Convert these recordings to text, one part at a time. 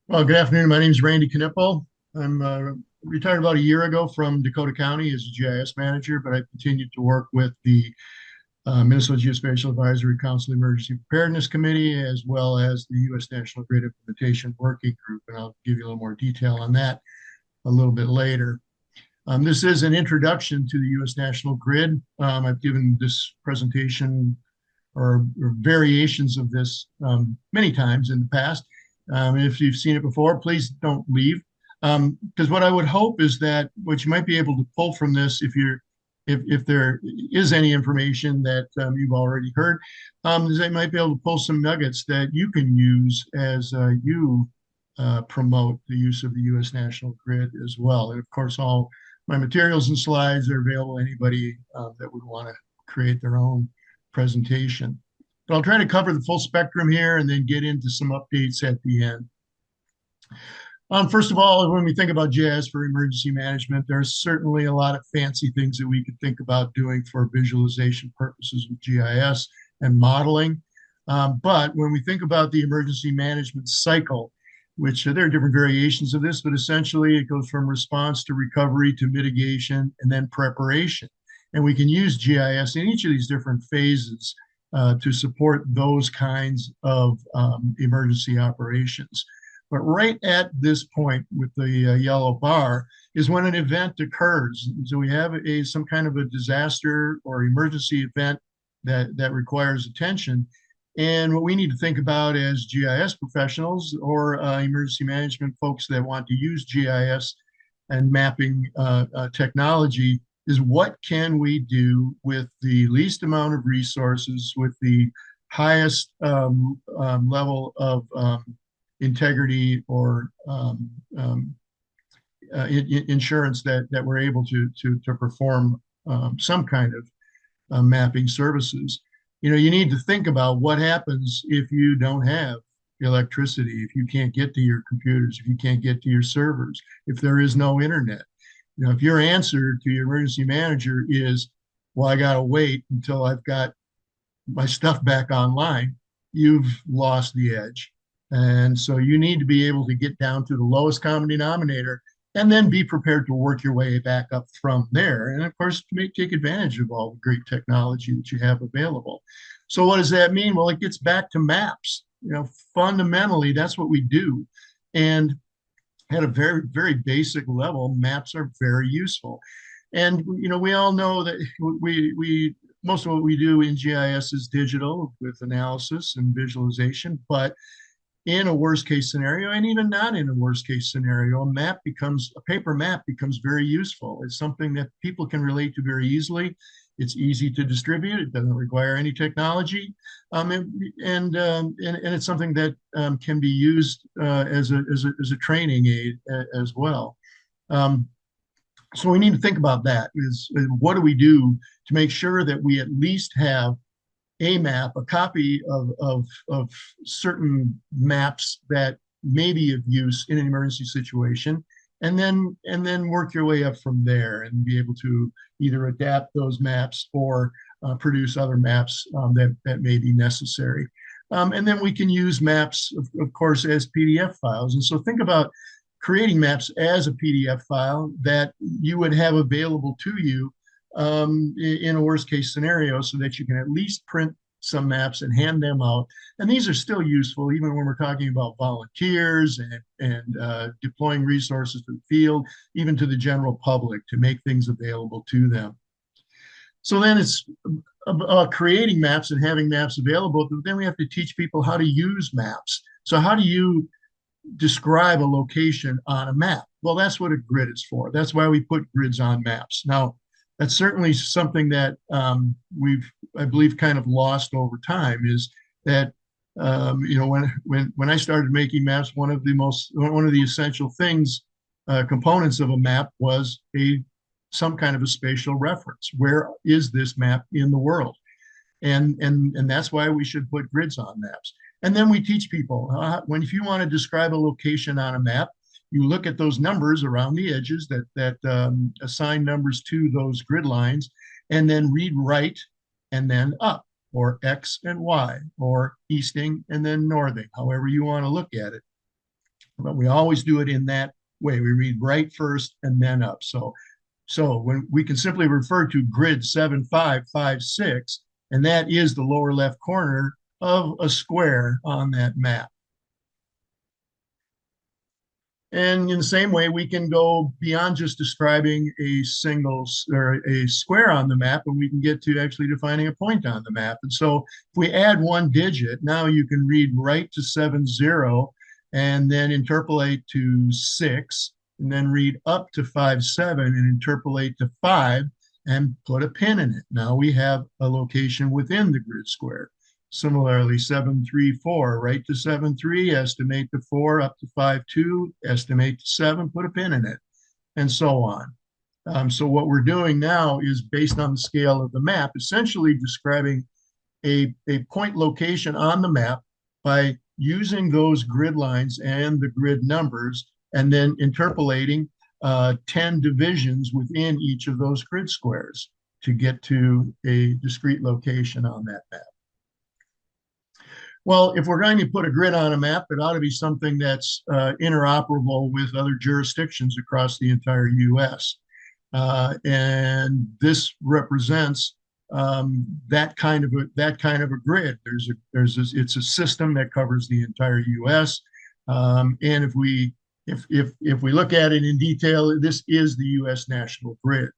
Well, good afternoon. My name is Randy Knippel. I'm retired about a year ago from Dakota County as a GIS manager, but I continued to work with the Minnesota Geospatial Advisory Council Emergency Preparedness Committee, as well as the U.S. National Grid Implementation Working Group. And I'll give you a little more detail on that a little bit later. This is an introduction to the U.S. National Grid. I've given this presentation or variations of this many times in the past. If you've seen it before, please don't leave. Because what I would hope is that what you might be able to pull from this, if there is any information that you've already heard, is I might be able to pull some nuggets that you can use as you promote the use of the U.S. National Grid as well. And of course, all my materials and slides are available to anybody that would want to create their own presentation. But I'll try to cover the full spectrum here and then get into some updates at the end. First of all, when we think about GIS for emergency management, there's certainly a lot of fancy things that we could think about doing for visualization purposes with GIS and modeling. But when we think about the emergency management cycle, which there are different variations of this, but essentially it goes from response to recovery to mitigation and then preparation. And we can use GIS in each of these different phases to support those kinds of emergency operations. But right at this point with the yellow bar is when an event occurs. So we have some kind of a disaster or emergency event that requires attention. And what we need to think about as GIS professionals or emergency management folks that want to use GIS and mapping technology is what can we do with the least amount of resources, with the highest level of integrity or insurance that we're able to perform some kind of mapping services. You need to think about what happens if you don't have electricity, if you can't get to your computers, if you can't get to your servers, if there is no internet. If your answer to your emergency manager is, well, I got to wait until I've got my stuff back online, you've lost the edge. And so you need to be able to get down to the lowest common denominator and then be prepared to work your way back up from there. And of course, take advantage of all the great technology that you have available. So what does that mean? Well, it gets back to maps. Fundamentally, that's what we do. And at a very, very basic level, maps are very useful. And we all know that we most of what we do in GIS is digital with analysis and visualization, but in a worst case scenario, and even not in a worst case scenario, a paper map becomes very useful. It's something that people can relate to very easily. It's easy to distribute. It doesn't require any technology, and it's something that can be used as a training aid as well. So we need to think about that. Is what do we do to make sure that we at least have a map, a copy of certain maps that may be of use in an emergency situation, and then work your way up from there and be able to either adapt those maps or produce other maps that may be necessary. And then we can use maps, of course, as PDF files. And so think about creating maps as a PDF file that you would have available to you in a worst case scenario so that you can at least print some maps and hand them out. And these are still useful even when we're talking about volunteers and deploying resources to the field, even to the general public to make things available to them. So then it's about creating maps and having maps available, but then we have to teach people how to use maps. So how do you describe a location on a map? Well, that's what a grid is for. That's why we put grids on maps. Now, that's certainly something that I believe, kind of lost over time. Is that when I started making maps, one of the essential things, components of a map was some kind of a spatial reference. Where is this map in the world? And that's why we should put grids on maps. And then we teach people if you want to describe a location on a map, you look at those numbers around the edges that assign numbers to those grid lines, and then read right and then up, or X and Y, or easting and then northing, however you want to look at it. But we always do it in that way. We read right first and then up. So when we can simply refer to grid 7556, and that is the lower left corner of a square on that map. And in the same way, we can go beyond just describing a single or a square on the map, and we can get to actually defining a point on the map. And so if we add one digit, now you can read right to 70 and then interpolate to 6, and then read up to 57 and interpolate to 5 and put a pin in it. Now we have a location within the grid square. Similarly, 734, right to 73, estimate to 4, up to 52, estimate to 7, put a pin in it, and so on. So what we're doing now is based on the scale of the map, essentially describing a point location on the map by using those grid lines and the grid numbers, and then interpolating 10 divisions within each of those grid squares to get to a discrete location on that map. Well, if we're going to put a grid on a map, it ought to be something that's interoperable with other jurisdictions across the entire U.S. And this represents that kind of a grid. It's a system that covers the entire U.S. And if we look at it in detail, this is the U.S. National Grid.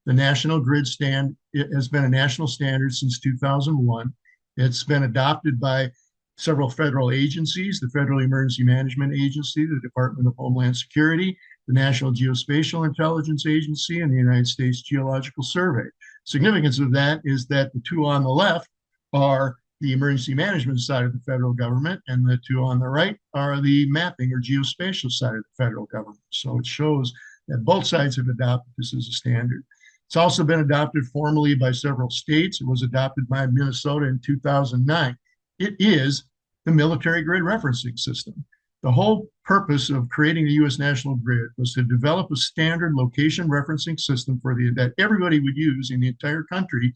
The National Grid it has been a national standard since 2001. It's been adopted by several federal agencies: the Federal Emergency Management Agency, the Department of Homeland Security, the National Geospatial Intelligence Agency, and the United States Geological Survey. Significance of that is that the two on the left are the emergency management side of the federal government, and the two on the right are the mapping or geospatial side of the federal government. So it shows that both sides have adopted this as a standard. It's also been adopted formally by several states. It was adopted by Minnesota in 2009. It is the military grid referencing system. The whole purpose of creating the U.S. National Grid was to develop a standard location referencing system that everybody would use in the entire country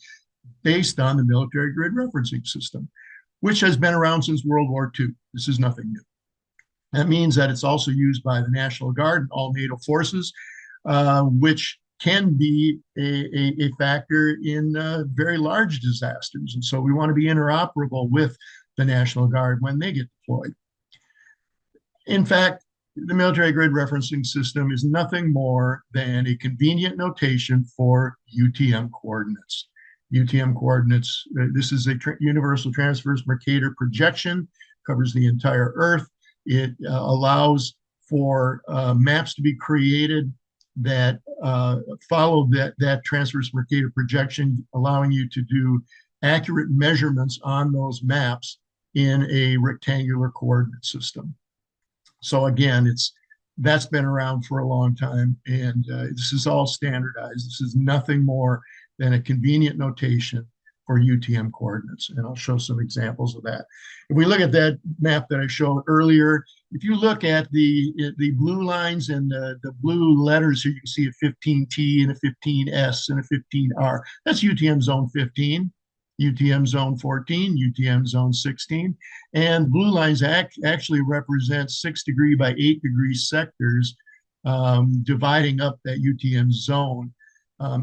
based on the military grid referencing system, which has been around since World War II. This is nothing new. That means that it's also used by the National Guard and all NATO forces, which can be a factor in very large disasters. And so we want to be interoperable with the National Guard when they get deployed. In fact, the military grid referencing system is nothing more than a convenient notation for UTM coordinates. UTM coordinates, this is a universal transverse Mercator projection, covers the entire Earth. It allows for maps to be created that follow that transverse Mercator projection, allowing you to do accurate measurements on those maps in a rectangular coordinate system. So again, that's been around for a long time, and this is all standardized. This is nothing more than a convenient notation for UTM coordinates, and I'll show some examples of that. If we look at that map that I showed earlier, if you look at the blue lines and the blue letters here, you can see a 15T and a 15S and a 15R. That's UTM zone 15, UTM zone 14, UTM zone 16. And blue lines actually represent 6 degree by 8 degree sectors, dividing up that UTM zone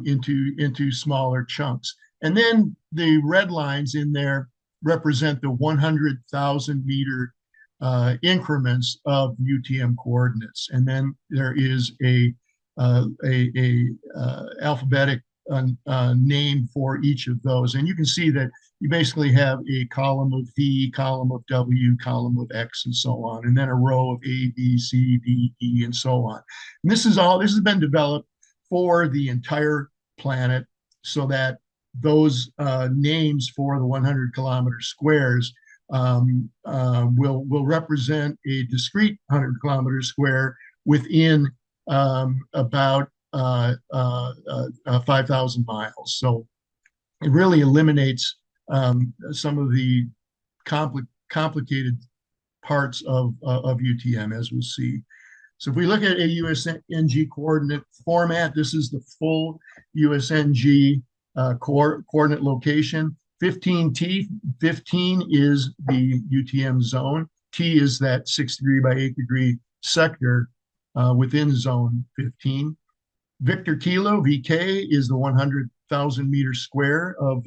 into smaller chunks. And then the red lines in there represent the 100,000 meter increments of UTM coordinates. And then there is a alphabetic name for each of those. And you can see that you basically have a column of V, column of W, column of X, and so on, and then a row of A, B, C, D, E, and so on. And this has been developed for the entire planet so that those names for the 100 kilometer squares will represent a discrete 100 kilometer square within about 5,000 miles. So it really eliminates some of the complicated parts of UTM, as we'll see. So if we look at a USNG coordinate format, this is the full USNG coordinate location. 15T, 15 is the UTM zone. T is that 6 degree by 8 degree sector within zone 15. Victor Kilo, VK, is the 100,000 meters square of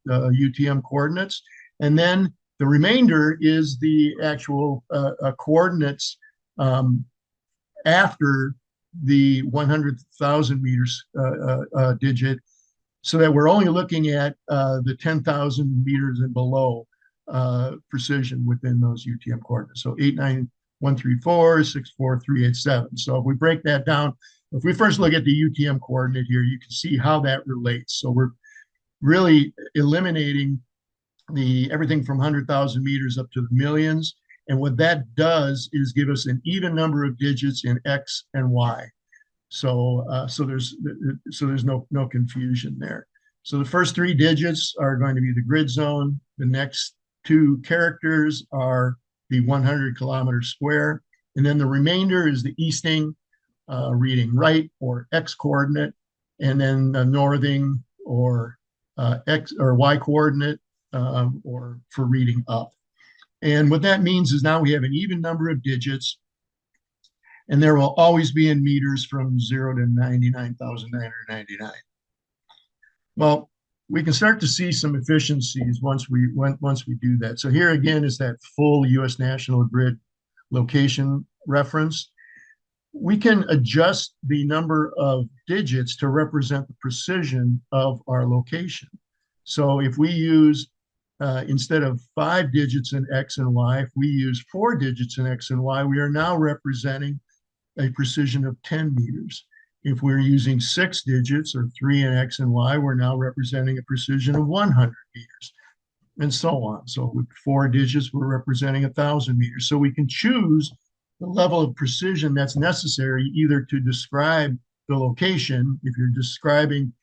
UTM coordinates. And then the remainder is the actual coordinates after the 100,000 meters digit, so that we're only looking at the 10,000 meters and below precision within those UTM coordinates. So 89134, 64387. So if we break that down, if we first look at the UTM coordinate here, you can see how that relates. So we're really eliminating everything from 100,000 meters up to the millions. And what that does is give us an even number of digits in X and Y. So there's no confusion there. So the first three digits are going to be the grid zone. The next two characters are the 100 kilometer square. And then the remainder is the easting, reading right or X coordinate, and then the northing or X or Y coordinate or for reading up. And what that means is now we have an even number of digits, and there will always be in meters from 0 to 99,999. Well, we can start to see some efficiencies once we do that. So here again is that full U.S. National Grid location reference. We can adjust the number of digits to represent the precision of our location. So if we use instead of 5 digits in X and Y, if we use 4 digits in X and Y, we are now representing a precision of 10 meters. If we're using 6 digits or 3 in X and Y, we're now representing a precision of 100 meters, and so on. So with 4 digits, we're representing 1,000 meters. So we can choose the level of precision that's necessary either to describe the location, if you're describing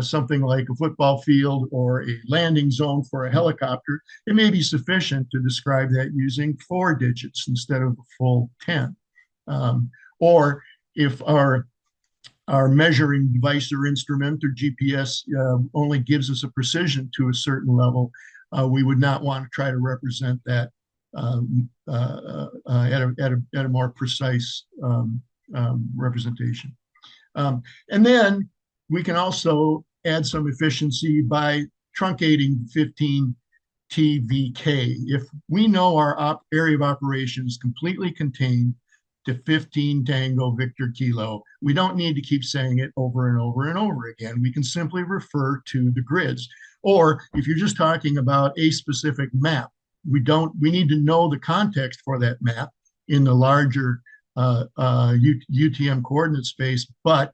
something like a football field or a landing zone for a helicopter, it may be sufficient to describe that using 4 digits instead of a full 10. Or if our measuring device or instrument or GPS only gives us a precision to a certain level, we would not want to try to represent that at a more precise representation. And then we can also add some efficiency by truncating 15 TVK. If we know our area of operation is completely contained to 15 Tango Victor Kilo, we don't need to keep saying it over and over and over again. We can simply refer to the grids. Or if you're just talking about a specific map, we need to know the context for that map in the larger UTM coordinate space. But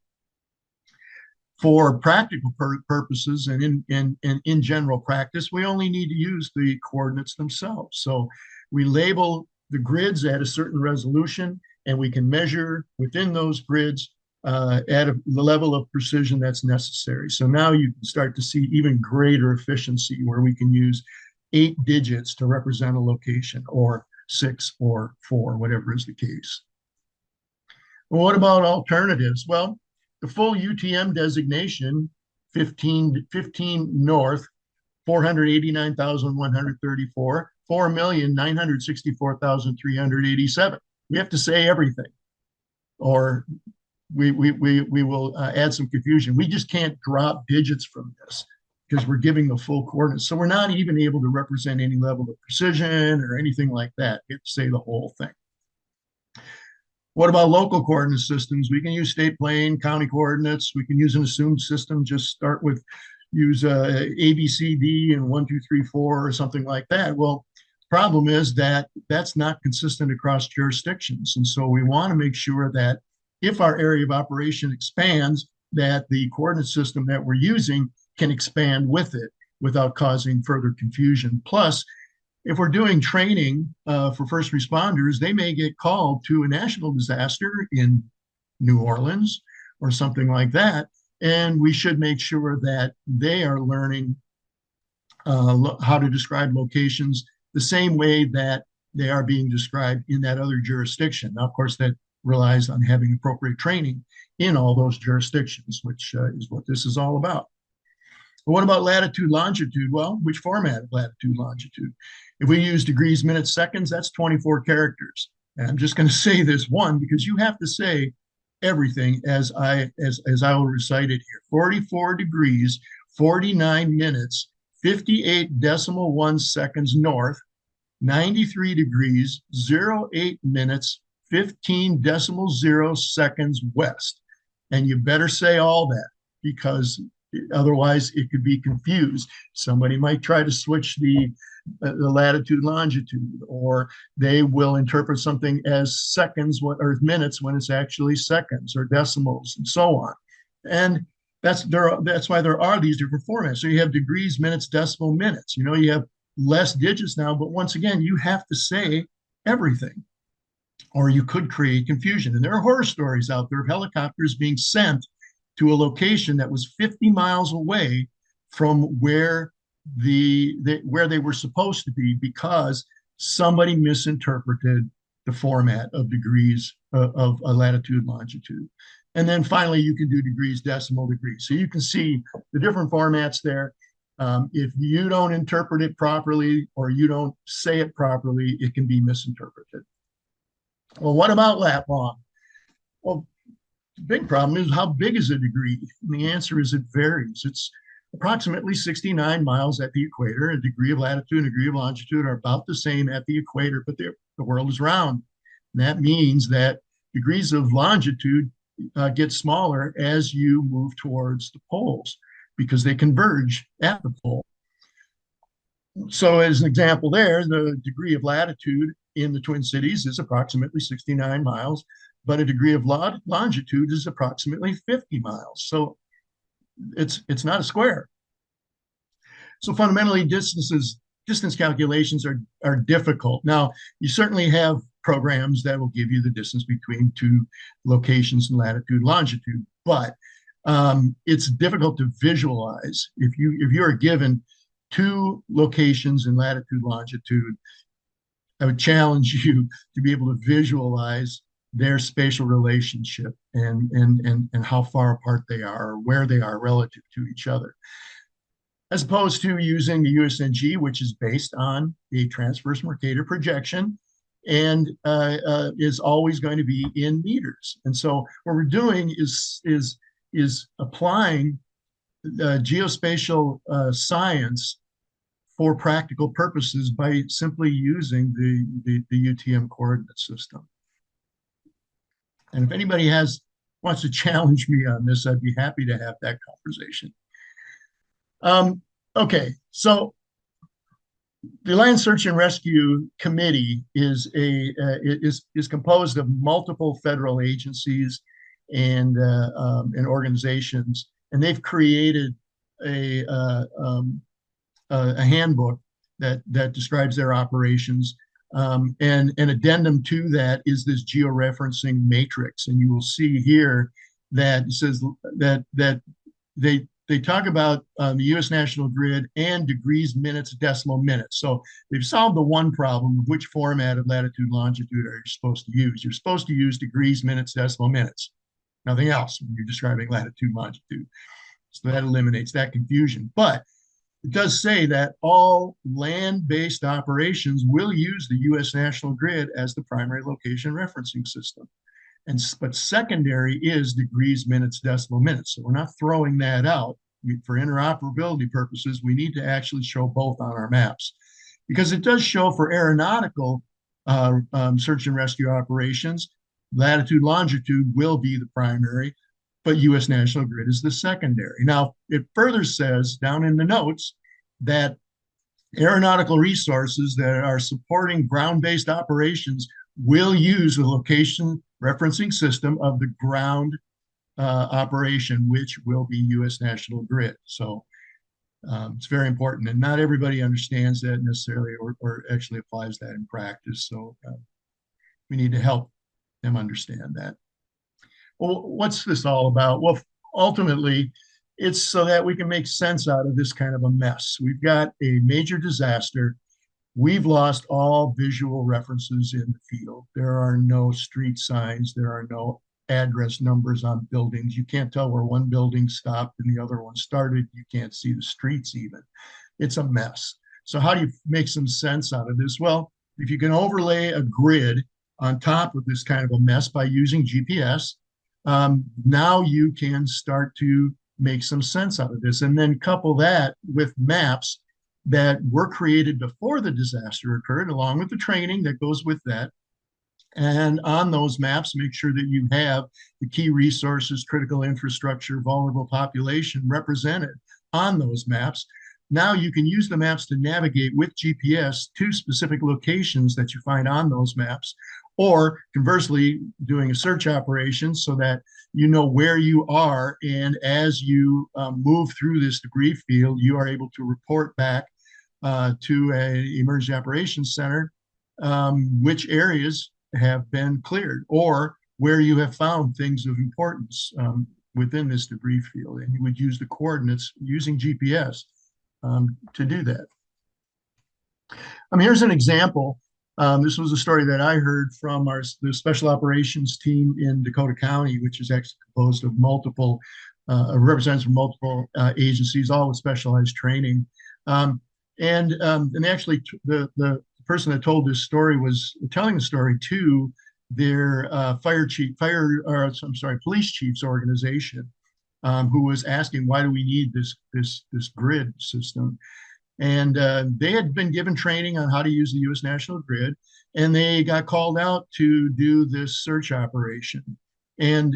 for practical purposes and in general practice, we only need to use the coordinates themselves. So we label the grids at a certain resolution, and we can measure within those grids at the level of precision that's necessary. So now you can start to see even greater efficiency where we can use 8 digits to represent a location, or 6 or 4, whatever is the case. Well, what about alternatives? Well, the full UTM designation, 15 north, 489,134, 4,964,387. We have to say everything, or we will add some confusion. We just can't drop digits from this because we're giving the full coordinates. So we're not even able to represent any level of precision or anything like that. We have to say the whole thing. What about local coordinate systems? We can use state plane, county coordinates. We can use an assumed system. Just start with use A, B, C, D, and 1, 2, 3, 4, or something like that. Well, the problem is that that's not consistent across jurisdictions. And so we want to make sure that if our area of operation expands, that the coordinate system that we're using can expand with it without causing further confusion. Plus, if we're doing training for first responders, they may get called to a national disaster in New Orleans or something like that. And we should make sure that they are learning how to describe locations the same way that they are being described in that other jurisdiction. Now, of course, that relies on having appropriate training in all those jurisdictions, which is what this is all about. But what about latitude, longitude? Well, which format of latitude, longitude? If we use degrees, minutes, seconds, that's 24 characters. And I'm just going to say this one because you have to say everything as I will recite it here. 44 degrees, 49 minutes, 58.1 seconds north, 93 degrees, 08 minutes, 15.0 seconds west. And you better say all that because otherwise it could be confused. Somebody might try to switch the latitude longitude, or they will interpret something as seconds or minutes when it's actually seconds or decimals and so on. And that's why there are these different formats. So you have degrees, minutes, decimal, minutes. You have less digits now, but once again, you have to say everything or you could create confusion. And there are horror stories out there of helicopters being sent to a location that was 50 miles away from where where they were supposed to be because somebody misinterpreted the format of degrees of a latitude longitude. And then finally, you can do degrees, decimal, degrees. So you can see the different formats there. If you don't interpret it properly or you don't say it properly, it can be misinterpreted. Well, what about lat long? Well, the big problem is how big is a degree? And the answer is it varies. It's approximately 69 miles at the equator. A degree of latitude and a degree of longitude are about the same at the equator, but the world is round. And that means that degrees of longitude get smaller as you move towards the poles because they converge at the pole. So as an example there, the degree of latitude in the Twin Cities is approximately 69 miles, but a degree of longitude is approximately 50 miles. So it's not a square. So fundamentally, distance calculations are difficult. Now, you certainly have programs that will give you the distance between two locations in latitude and longitude, but it's difficult to visualize. If you are given two locations in latitude longitude, I would challenge you to be able to visualize their spatial relationship and how far apart they are or where they are relative to each other, as opposed to using the USNG, which is based on a transverse Mercator projection and is always going to be in meters. And so what we're doing is applying geospatial science for practical purposes by simply using the UTM coordinate system. And if anybody wants to challenge me on this, I'd be happy to have that conversation. Okay, so the Land Search and Rescue Committee is composed of multiple federal agencies and organizations, and they've created a handbook that describes their operations. And an addendum to that is this georeferencing matrix. And you will see here that it says that they talk about the U.S. National Grid and degrees, minutes, decimal, minutes. So they've solved the one problem of which format of latitude, longitude are you supposed to use. You're supposed to use degrees, minutes, decimal, minutes. Nothing else when you're describing latitude, longitude. So that eliminates that confusion. But it does say that all land-based operations will use the U.S. National Grid as the primary location referencing system. But secondary is degrees, minutes, decimal, minutes. So we're not throwing that out. For interoperability purposes, we need to actually show both on our maps because it does show for aeronautical search and rescue operations, latitude, longitude will be the primary, but U.S. National Grid is the secondary. Now, it further says down in the notes that aeronautical resources that are supporting ground-based operations will use the location referencing system of the ground operation, which will be U.S. National Grid. So it's very important, and not everybody understands that necessarily or actually applies that in practice. So we need to help them understand that. Well, what's this all about? Well, ultimately, it's so that we can make sense out of this kind of a mess. We've got a major disaster. We've lost all visual references in the field. There are no street signs. There are no address numbers on buildings. You can't tell where one building stopped and the other one started. You can't see the streets even. It's a mess. So how do you make some sense out of this? Well, if you can overlay a grid on top of this kind of a mess by using GPS, now you can start to make some sense out of this. And then couple that with maps that were created before the disaster occurred, along with the training that goes with that. And on those maps, make sure that you have the key resources, critical infrastructure, vulnerable population represented on those maps. Now you can use the maps to navigate with GPS to specific locations that you find on those maps, or conversely, doing a search operation so that you know where you are. And as you move through this debris field, you are able to report back to an emergency operations center which areas have been cleared or where you have found things of importance within this debris field. And you would use the coordinates using GPS to do that. Here's an example. This was a story that I heard from the special operations team in Dakota County, which is actually composed of multiple representatives from multiple agencies, all with specialized training. And actually, the person that told this story was telling the story to their police chief's organization, who was asking, why do we need this grid system? And they had been given training on how to use the U.S. National Grid, and they got called out to do this search operation. And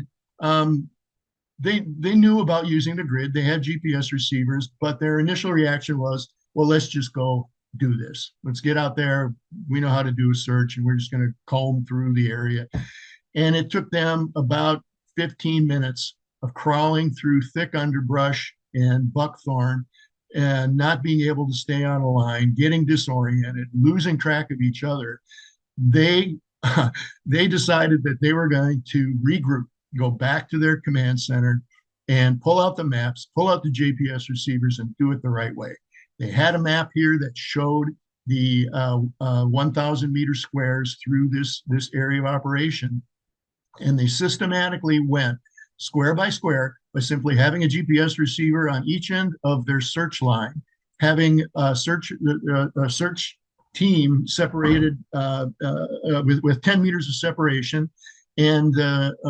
they knew about using the grid. They had GPS receivers, but their initial reaction was, well, let's just go do this. Let's get out there. We know how to do a search, and we're just going to comb through the area. And it took them about 15 minutes of crawling through thick underbrush and buckthorn and not being able to stay on a line, getting disoriented, losing track of each other. They decided that they were going to regroup, go back to their command center and pull out the maps, pull out the GPS receivers, and do it the right way. They had a map here that showed the 1,000 meter squares through this area of operation. And they systematically went square by square by simply having a GPS receiver on each end of their search line, having a search team separated with 10 meters of separation, and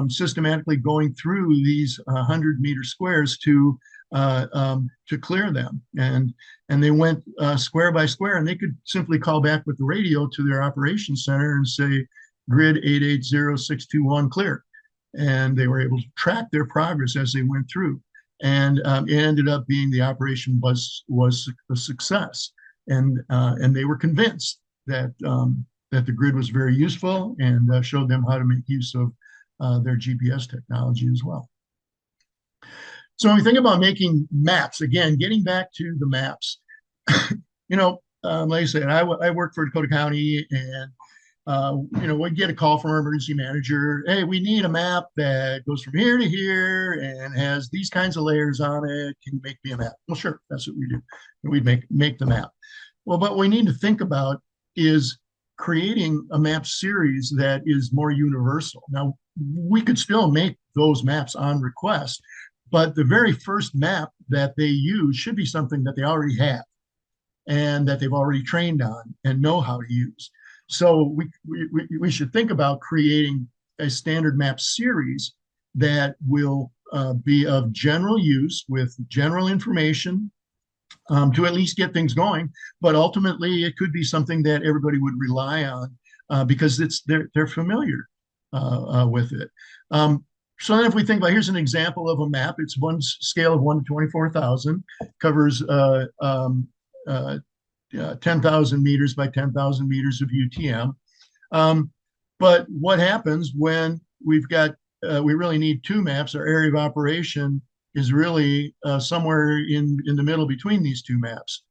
systematically going through these 100-meter squares to clear them. And they went square by square, and they could simply call back with the radio to their operations center and say, grid 880621 clear. And they were able to track their progress as they went through. And it ended up being the operation was a success. And they were convinced that the grid was very useful, and showed them how to make use of their GPS technology as well. So when we think about making maps, again, getting back to the maps, like I said, I work for Dakota County, and we'd get a call from our emergency manager. Hey, we need a map that goes from here to here and has these kinds of layers on it. Can you make me a map? Well, sure, that's what we do. And we'd make the map. Well, but what we need to think about is creating a map series that is more universal. Now, we could still make those maps on request, but the very first map that they use should be something that they already have and that they've already trained on and know how to use. So we should think about creating a standard map series that will be of general use with general information to at least get things going. But ultimately, it could be something that everybody would rely on because they're familiar with it. So then if we think about, here's an example of a map. It's one scale of 1 to 24,000, covers 10,000 meters by 10,000 meters of UTM. But what happens when we've got, we really need two maps? Our area of operation is really somewhere in the middle between these two maps.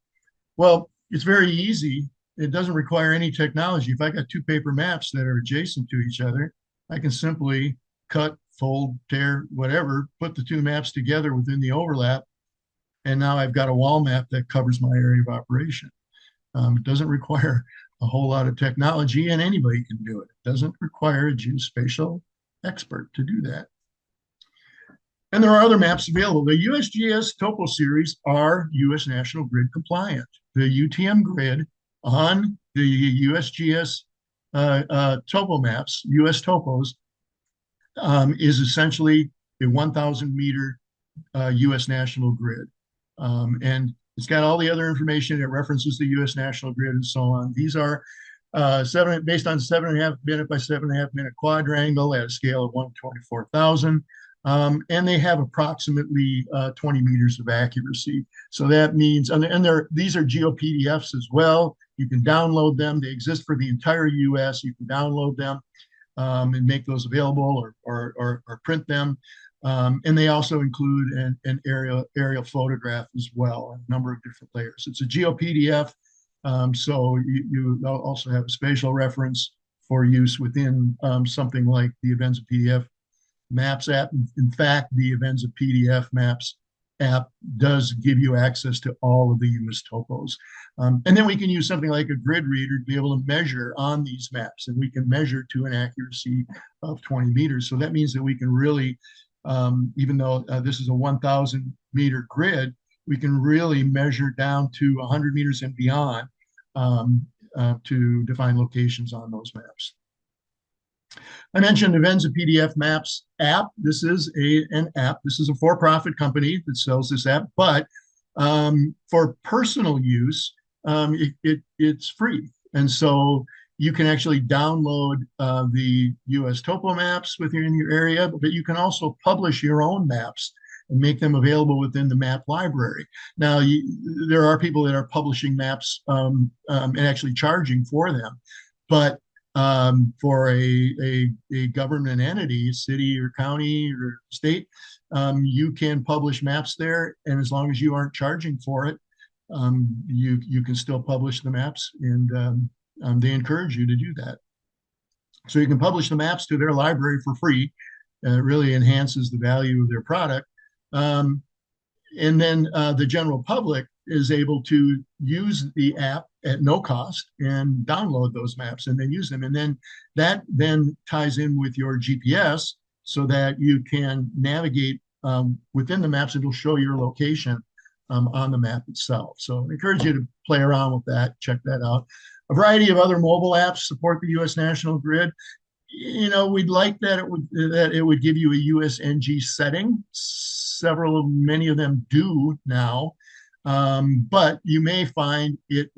Well, it's very easy. It doesn't require any technology. If I got two paper maps that are adjacent to each other, I can simply cut, fold, tear, whatever, put the two maps together within the overlap, and now I've got a wall map that covers my area of operation. It doesn't require a whole lot of technology, and anybody can do it. It doesn't require a geospatial expert to do that. And there are other maps available. The USGS topo series are U.S. National Grid compliant. The UTM grid on the USGS topo maps, U.S. topos, is essentially a 1,000 meter U.S. National Grid. And it's got all the other information. It references the U.S. National Grid and so on. These are based on 7.5 minute by 7.5 minute quadrangle at a scale of 1/24,000. And they have approximately 20 meters of accuracy. So that means, and these are GeoPDFs as well. You can download them. They exist for the entire U.S. You can download them and make those available or print them. And they also include an aerial photograph as well, a number of different layers. It's a GeoPDF, so you also have a spatial reference for use within something like the Avenza PDF Maps app. In fact, the Avenza PDF Maps app does give you access to all of the U.S. topos. And then we can use something like a grid reader to be able to measure on these maps, and we can measure to an accuracy of 20 meters. So that means that we can really, even though this is a 1,000 meter grid, we can really measure down to 100 meters and beyond to define locations on those maps. I mentioned Avenza PDF Maps app. This is an app. This is a for-profit company that sells this app, but for personal use, it's free. And so you can actually download the U.S. topo maps within your area, but you can also publish your own maps and make them available within the map library. Now, there are people that are publishing maps and actually charging for them, but for a government entity, city or county or state, you can publish maps there, and as long as you aren't charging for it, you can still publish the maps, and they encourage you to do that. So you can publish the maps to their library for free. It really enhances the value of their product. And then the general public is able to use the app at no cost and download those maps and then use them. And then that then ties in with your GPS so that you can navigate within the maps. It'll show your location on the map itself. So I encourage you to play around with that, check that out. A variety of other mobile apps support the U.S. National Grid. You know, we'd like that it would give you a USNG setting. Many of them do now, but you may find it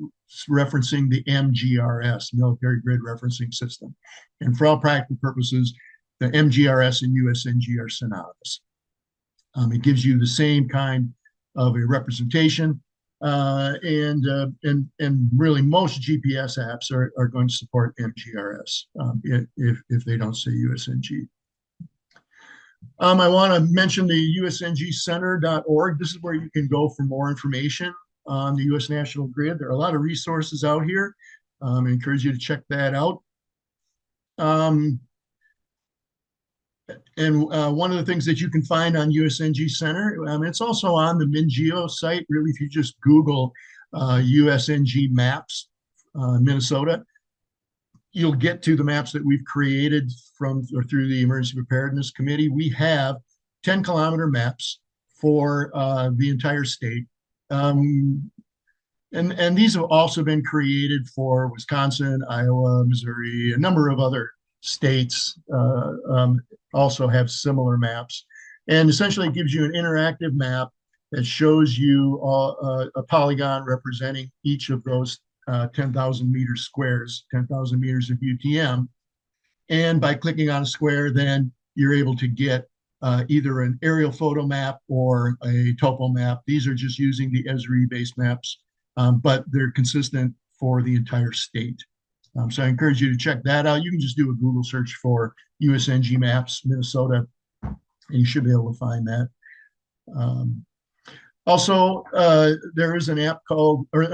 referencing the MGRS, Military Grid Referencing System. And for all practical purposes, the MGRS and USNG are synonymous. It gives you the same kind of a representation, and really most GPS apps are going to support MGRS if they don't say USNG. I want to mention the USNGcenter.org. This is where you can go for more information on the U.S. National Grid. There are a lot of resources out here. I encourage you to check that out. And one of the things that you can find on USNG Center, it's also on the MinGeo site. Really, if you just Google USNG maps, Minnesota, you'll get to the maps that we've created from or through the Emergency Preparedness Committee. We have 10-kilometer maps for the entire state. And these have also been created for Wisconsin, Iowa, Missouri, a number of other states also have similar maps. And essentially it gives you an interactive map that shows you a polygon representing each of those 10,000 meter squares, 10,000 meters of UTM. And by clicking on a square, then you're able to get either an aerial photo map or a topo map. These are just using the Esri-based maps, but they're consistent for the entire state. So I encourage you to check that out. You can just do a Google search for USNG maps, Minnesota, and you should be able to find that. Also, there is an app called, let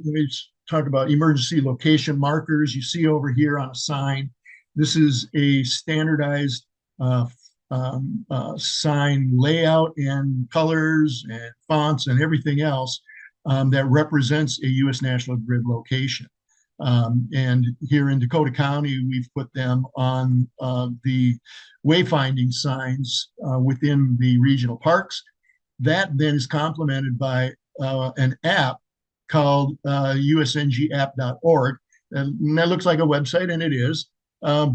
me talk about emergency location markers. You see over here on a sign. This is a standardized sign layout and colors and fonts and everything else that represents a U.S. National Grid location. And here in Dakota County, we've put them on the wayfinding signs within the regional parks. That then is complemented by an app called usngapp.org And that looks like a website, and it is. But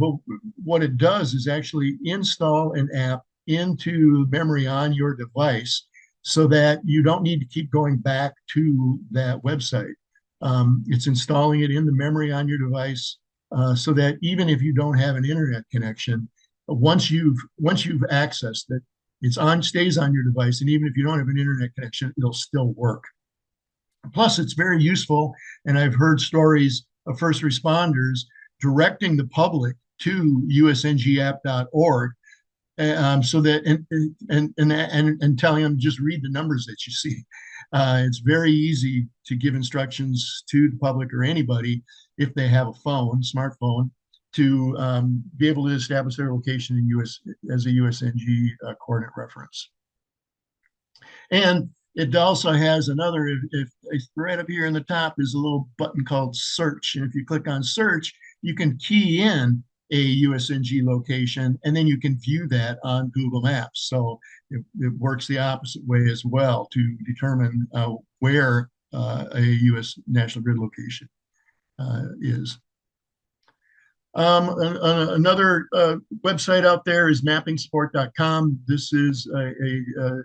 what it does is actually install an app into memory on your device so that you don't need to keep going back to that website. It's installing it in the memory on your device so that even if you don't have an internet connection, once you've accessed it, it's on stays on your device, and even if you don't have an internet connection, it'll still work. Plus, it's very useful, and I've heard stories of first responders directing the public to usngapp.org so that and telling them just read the numbers that you see. It's very easy to give instructions to the public or anybody if they have a smartphone, to be able to establish their location in US as a USNG coordinate reference. And it also has another, if right up here in the top is a little button called search. And if you click on search, you can key in a USNG location, and then you can view that on Google Maps. So it works the opposite way as well to determine where a U.S. National Grid location is. Another website out there is mappingsupport.com. This is a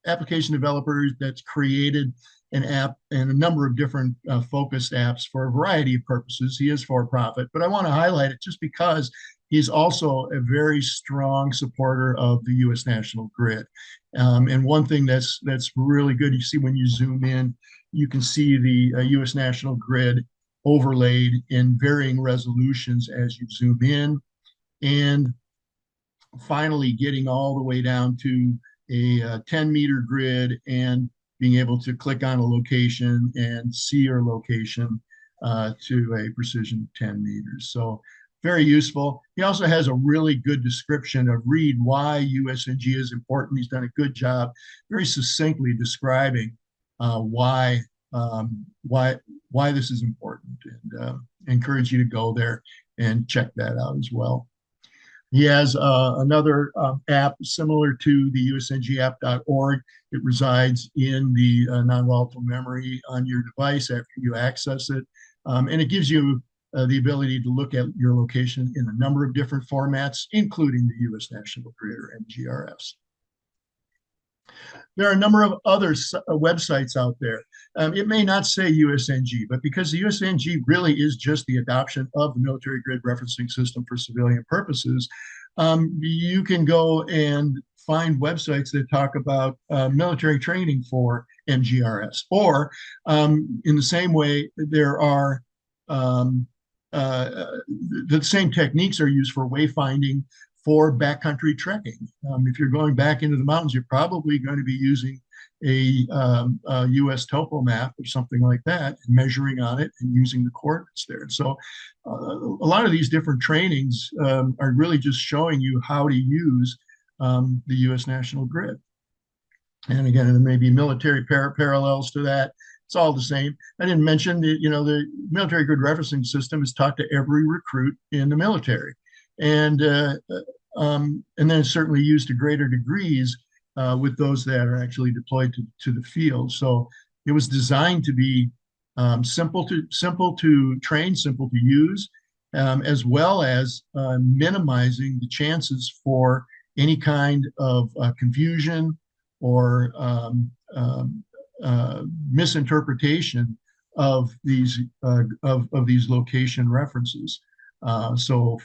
application developer that's created an app and a number of different focused apps for a variety of purposes. He is for profit, but I want to highlight it just because he's also a very strong supporter of the U.S. National Grid. And one thing that's really good, you see when you zoom in, you can see the U.S. National Grid overlaid in varying resolutions as you zoom in, and finally getting all the way down to a 10-meter grid and being able to click on a location and see your location to a precision of 10 meters. So very useful. He also has a really good description of read why USNG is important. He's done a good job very succinctly describing why this is important, and encourage you to go there and check that out as well. He has another app similar to the usngapp.org. It resides in the non-volatile memory on your device after you access it. And it gives you the ability to look at your location in a number of different formats, including the U.S. National Grid or NGRS. There are a number of other websites out there. It may not say USNG, but because the USNG really is just the adoption of the military grid referencing system for civilian purposes, you can go and find websites that talk about military training for MGRS. Or in the same way, there are the same techniques are used for wayfinding for backcountry trekking. If you're going back into the mountains, you're probably going to be using a U.S. topo map or something like that, and measuring on it and using the coordinates there. So a lot of these different trainings are really just showing you how to use the U.S. National Grid. And again, there may be military parallels to that. It's all the same. I didn't mention that, the military grid referencing system is taught to every recruit in the military. And then it's certainly used to greater degrees with those that are actually deployed to the field. So it was designed to be simple to train, simple to use, as well as minimizing the chances for any kind of confusion or misinterpretation of these location references. So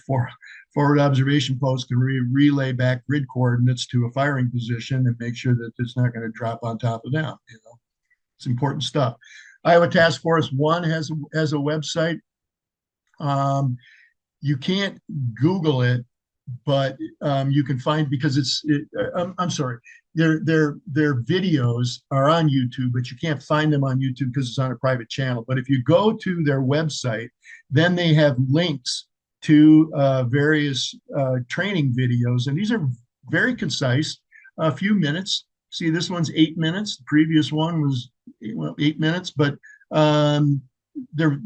forward observation posts can relay back grid coordinates to a firing position and make sure that it's not going to drop on top of them. It's important stuff. Iowa Task Force 1 has a website. You can't Google it, but you can find, because I'm sorry, their videos are on YouTube, but you can't find them on YouTube because it's on a private channel. But if you go to their website, then they have links to various training videos, and these are very concise, a few minutes. See, this one's 8 minutes. The previous one was 8 minutes, but they're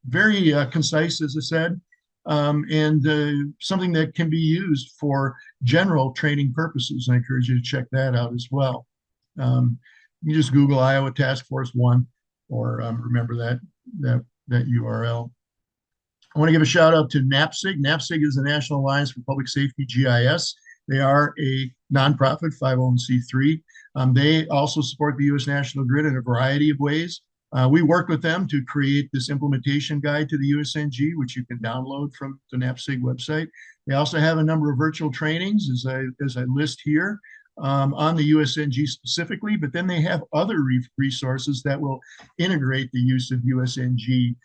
very concise, as I said, and something that can be used for general training purposes. I encourage you to check that out as well. You just Google Iowa Task Force 1, or remember that URL. I want to give a shout out to NAPSG. NAPSG is the National Alliance for Public Safety GIS. They are a nonprofit 501c3. They also support the U.S. National Grid in a variety of ways. We worked with them to create this implementation guide to the USNG, which you can download from the NAPSG website. They also have a number of virtual trainings, as I list here, on the USNG specifically, but then they have other resources that will integrate the use of USNG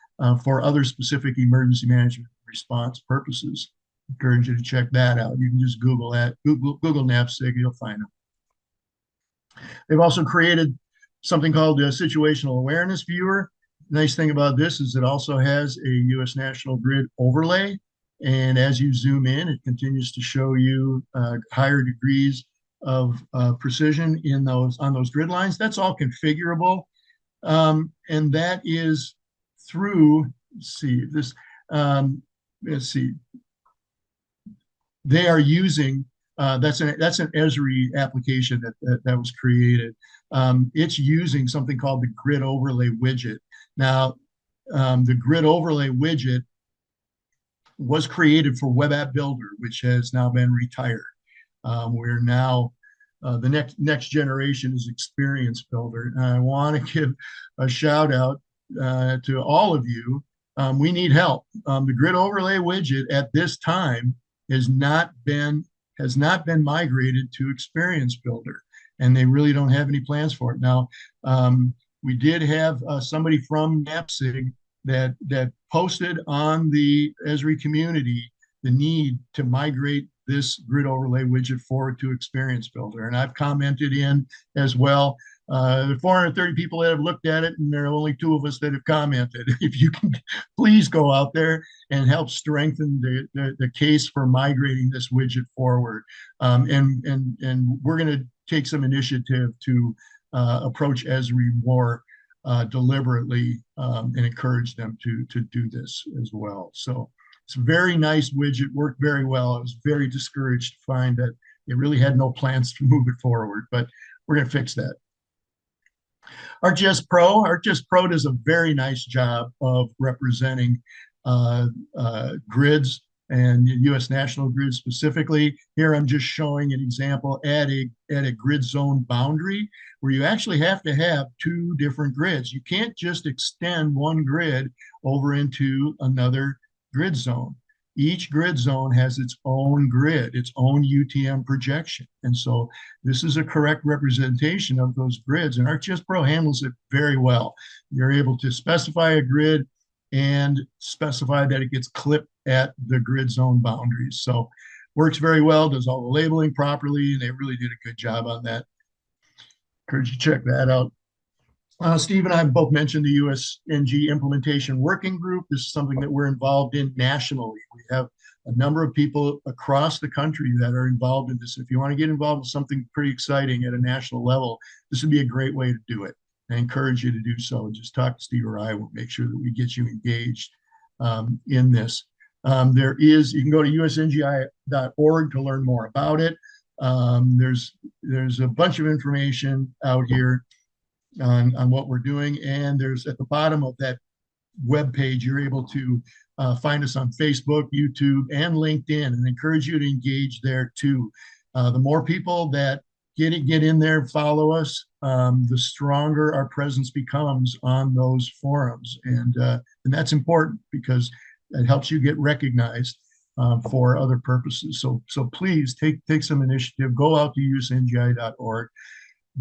for other specific emergency management response purposes. Encourage you to check that out. You can just Google NAPSG, you'll find them. They've also created something called the Situational Awareness Viewer. The nice thing about this is it also has a U.S. National Grid overlay. And as you zoom in, it continues to show you higher degrees of precision on those grid lines. That's all configurable. And that is through, let's see, they are using, that's an Esri application that was created. It's using something called the Grid Overlay widget. Now, the Grid Overlay widget was created for Web App Builder, which has now been retired. We're now, the next generation is Experience Builder. And I want to give a shout out to all of you. We need help. The Grid Overlay widget at this time has not been migrated to Experience Builder, and they really don't have any plans for it. Now, we did have somebody from NAPSG that posted on the Esri community the need to migrate this Grid Overlay widget forward to Experience Builder, and I've commented in as well. There are 430 people that have looked at it, and there are only 2 of us that have commented. If you can, please go out there and help strengthen the case for migrating this widget forward. And we're going to take some initiative to approach Esri more deliberately and encourage them to do this as well. So it's a very nice widget, worked very well. I was very discouraged to find that it really had no plans to move it forward, but we're going to fix that. ArcGIS Pro does a very nice job of representing grids and U.S. National Grid specifically. Here I'm just showing an example at a grid zone boundary where you actually have to have 2 different grids. You can't just extend one grid over into another grid zone. Each grid zone has its own grid, its own UTM projection. And so this is a correct representation of those grids, and ArcGIS Pro handles it very well. You're able to specify a grid and specify that it gets clipped at the grid zone boundaries. So works very well, does all the labeling properly, and they really did a good job on that. Encourage you to check that out. Steve and I both mentioned the USNG Implementation Working Group. This is something that we're involved in nationally. We have a number of people across the country that are involved in this. If you want to get involved with something pretty exciting at a national level, this would be a great way to do it. I encourage you to do so. Just talk to Steve or I. We'll make sure that we get you engaged in this. You can go to usngi.org to learn more about it. There's a bunch of information out here on what we're doing. And there's at the bottom of that web page, you're able to find us on Facebook, YouTube, and LinkedIn, and encourage you to engage there too. The more people that get in there, follow us, the stronger our presence becomes on those forums. And that's important because it helps you get recognized for other purposes. So please take some initiative, go out to usngi.org.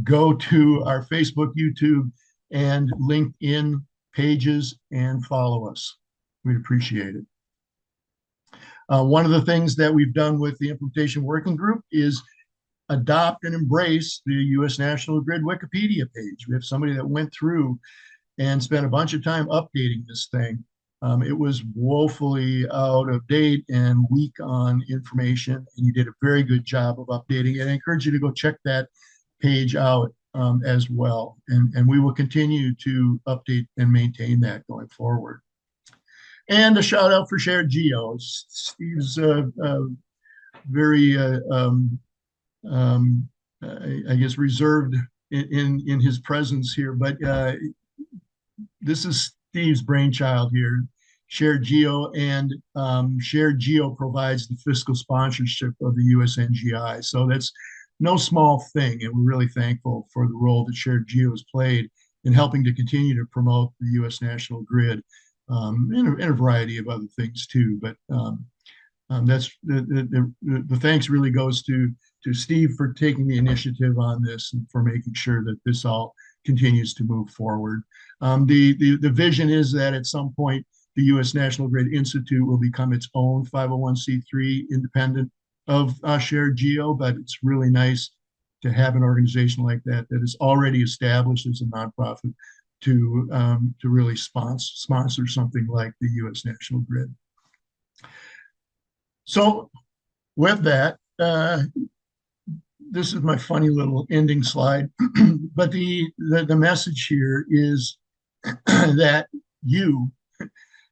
Go to our Facebook, YouTube, and LinkedIn pages and follow us. We'd appreciate it. One of the things that we've done with the Implementation Working Group is adopt and embrace the U.S. National Grid Wikipedia page. We have somebody that went through and spent a bunch of time updating this thing. It was woefully out of date and weak on information, and you did a very good job of updating it. I encourage you to go check that page out as well. And we will continue to update and maintain that going forward. And a shout out for Shared Geo. Steve's very, I guess, reserved in his presence here, but this is Steve's brainchild here. Shared Geo and Shared Geo provides the fiscal sponsorship of the USNGI. So that's no small thing. And we're really thankful for the role that Shared Geo has played in helping to continue to promote the U.S. National Grid in a variety of other things too. But that's the thanks really goes to Steve for taking the initiative on this and for making sure that this all continues to move forward. The vision is that at some point the U.S. National Grid Institute will become its own 501c3 independent of Shared Geo, but it's really nice to have an organization like that that is already established as a nonprofit to really sponsor something like the U.S. National Grid. So with that, this is my funny little ending slide, but the message here is that you,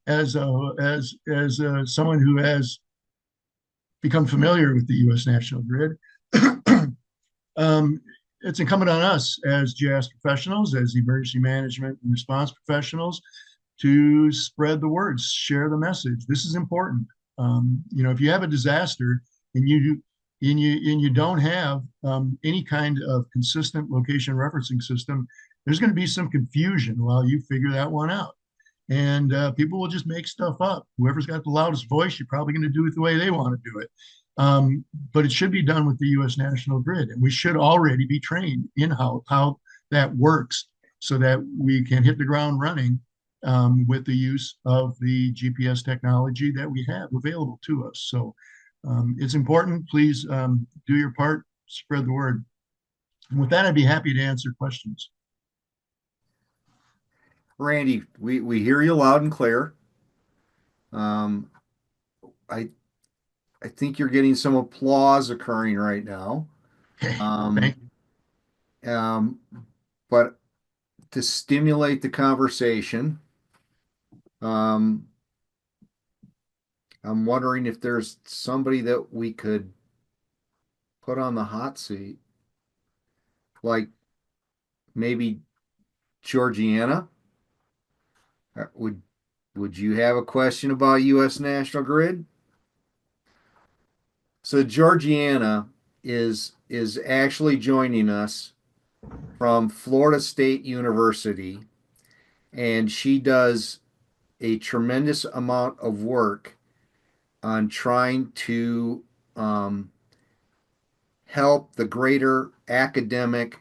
as someone who has become familiar with the U.S. National Grid, it's incumbent on us as GIS professionals, as emergency management and response professionals, to spread the word, share the message. This is important. If you have a disaster and you don't have any kind of consistent location referencing system, there's going to be some confusion while you figure that one out. And people will just make stuff up. Whoever's got the loudest voice, you're probably going to do it the way they want to do it. But it should be done with the U.S. National Grid, and we should already be trained in how that works so that we can hit the ground running with the use of the GPS technology that we have available to us. So it's important. Please do your part, spread the word. And with that, I'd be happy to answer questions. Randy, we hear you loud and clear. Um, I I think you're getting some applause occurring right now. Okay, Um, thank you. um, but to stimulate the conversation, um, I'm wondering if there's somebody that we could put on the hot seat, like maybe Georgiana. Would you have a question about U.S. National Grid? So Georgiana is actually joining us from Florida State University, and she does a tremendous amount of work on trying to um, help the greater academic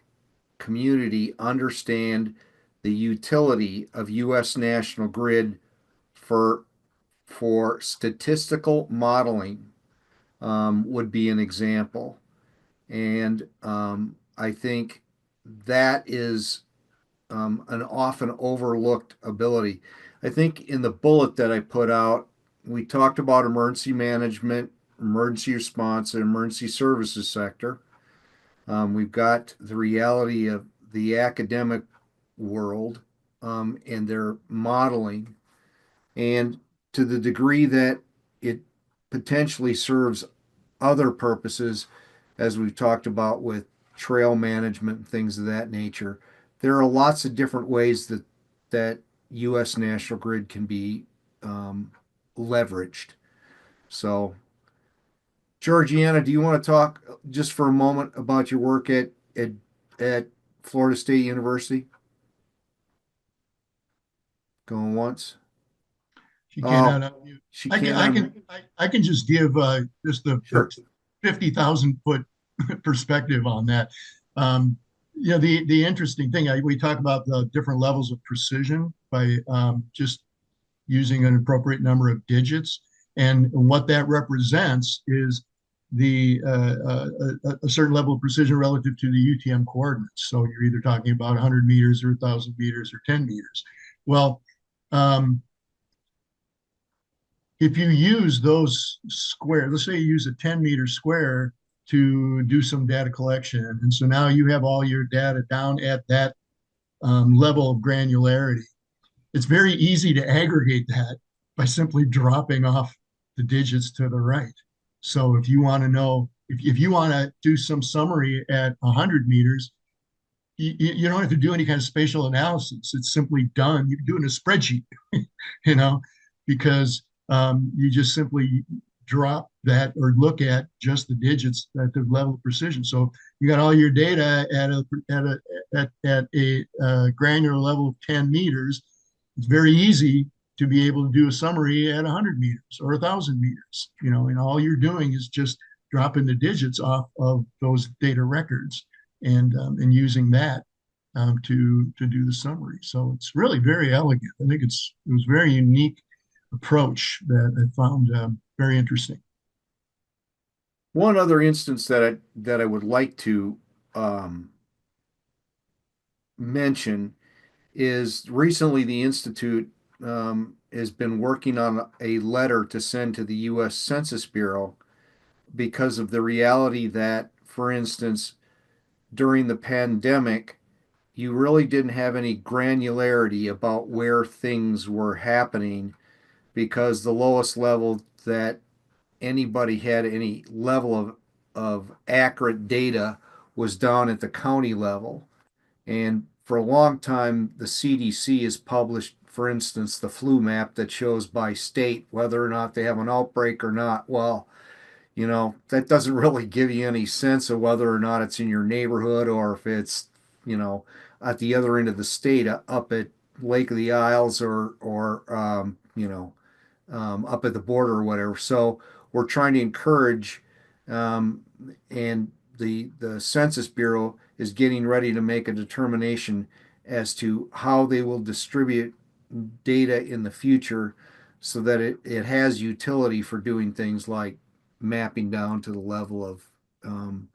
community understand the utility of U.S. National Grid for for statistical modeling would be an example. And I think that is an often overlooked ability. I think in the bullet that I put out, we talked about emergency management, emergency response, and emergency services sector. We've got the reality of the academic world and their modeling. And to the degree that it potentially serves other purposes, as we've talked about with trail management and things of that nature, there are lots of different ways that U.S. National Grid can be leveraged. So, Georgiana, do you want to talk just for a moment about your work at Florida State University? Going once. She Oh, cannot unmute. she I can can't. I can I can just give just the Sure. 50,000 foot perspective on that. The interesting thing we talk about the different levels of precision by just using an appropriate number of digits, and what that represents is a certain level of precision relative to the UTM coordinates. So you're either talking about 100 meters or 1,000 meters or 10 meters. Well, um, if you use those squares, let's say you use a 10-meter square to do some data collection. And so now you have all your data down at that level of granularity. It's very easy to aggregate that by simply dropping off the digits to the right. So if you want to know, if you want to do some summary at 100 meters, you don't have to do any kind of spatial analysis. It's simply done. You can do it in a spreadsheet, you know, because you just simply drop that or look at just the digits at the level of precision. So you got all your data at a granular level of 10 meters. It's very easy to be able to do a summary at 100 meters or 1,000 meters, you know, and all you're doing is just dropping the digits off of those data records and using that to do the summary. So it's really very elegant. I think it was a very unique approach that I found very interesting. One other instance that I would like to um, mention is recently the Institute has been working on a letter to send to the U.S. Census Bureau because of the reality that, for instance, during the pandemic, you really didn't have any granularity about where things were happening because the lowest level that anybody had any level of accurate data was down at the county level. And for a long time, the CDC has published, for instance, the flu map that shows by state whether or not they have an outbreak or not. Well, that doesn't really give you any sense of whether or not it's in your neighborhood or if it's, you know, at the other end of the state, up at Lake of the Isles or up at the border or whatever. So we're trying to encourage, um, and the Census Bureau is getting ready to make a determination as to how they will distribute data in the future so that it has utility for doing things like mapping down to the level of um,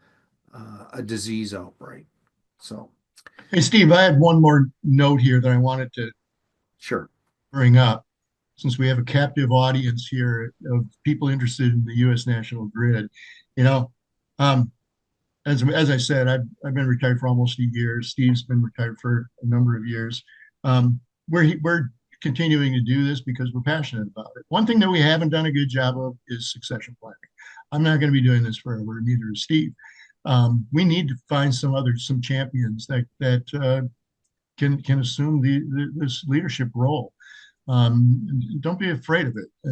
a disease outbreak. So, Hey, Steve, I had one more note here that I wanted to sure. bring up since we have a captive audience here of people interested in the U.S. National Grid. You know, um, as I said, I've been retired for almost a year. Steve's been retired for a number of years. We're continuing to do this because we're passionate about it. One thing that we haven't done a good job of is succession planning. I'm not going to be doing this forever, neither is Steve. We need to find some champions that can assume this leadership role. Don't be afraid of it. I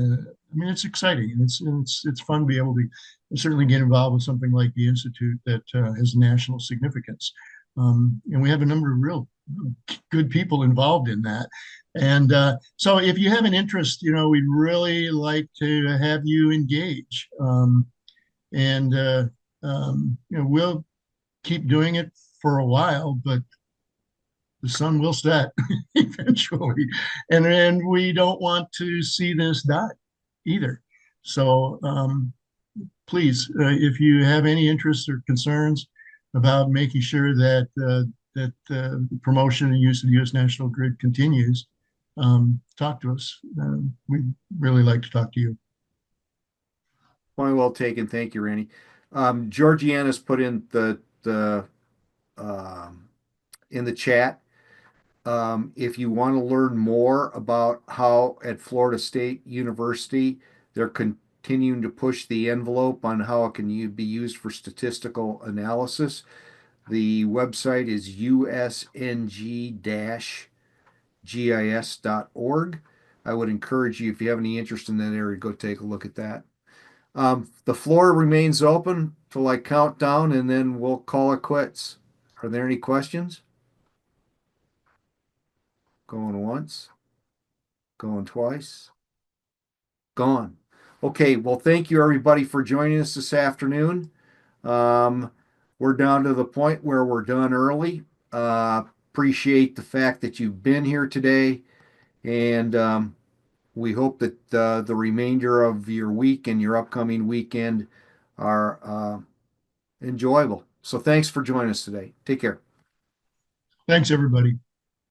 mean, it's exciting and it's fun to be able to certainly get involved with something like the Institute that has national significance. And we have a number of real good people involved in that. And so if you have an interest, we'd really like to have you engage. And we'll keep doing it for a while, but the sun will set eventually. And we don't want to see this die either. So please, if you have any interests or concerns about making sure that promotion and use of the U.S. National Grid continues, talk to us. We'd really like to talk to you. Point well taken. Thank you, Randy. Georgiana's put um, in the chat. If you want to learn more about how at Florida State University they're continuing to push the envelope on how it can be used for statistical analysis, the website is usng-gis.org. I would encourage you, if you have any interest in that area, go take a look at that. The floor remains open till I count down and then we'll call it quits. Are there any questions? Going once, going twice, gone. Okay, well, thank you everybody for joining us this afternoon. Um, we're down to the point where we're done early. Appreciate the fact that you've been here today, and we hope that the remainder of your week and your upcoming weekend are enjoyable. So thanks for joining us today. Take care. Thanks, everybody.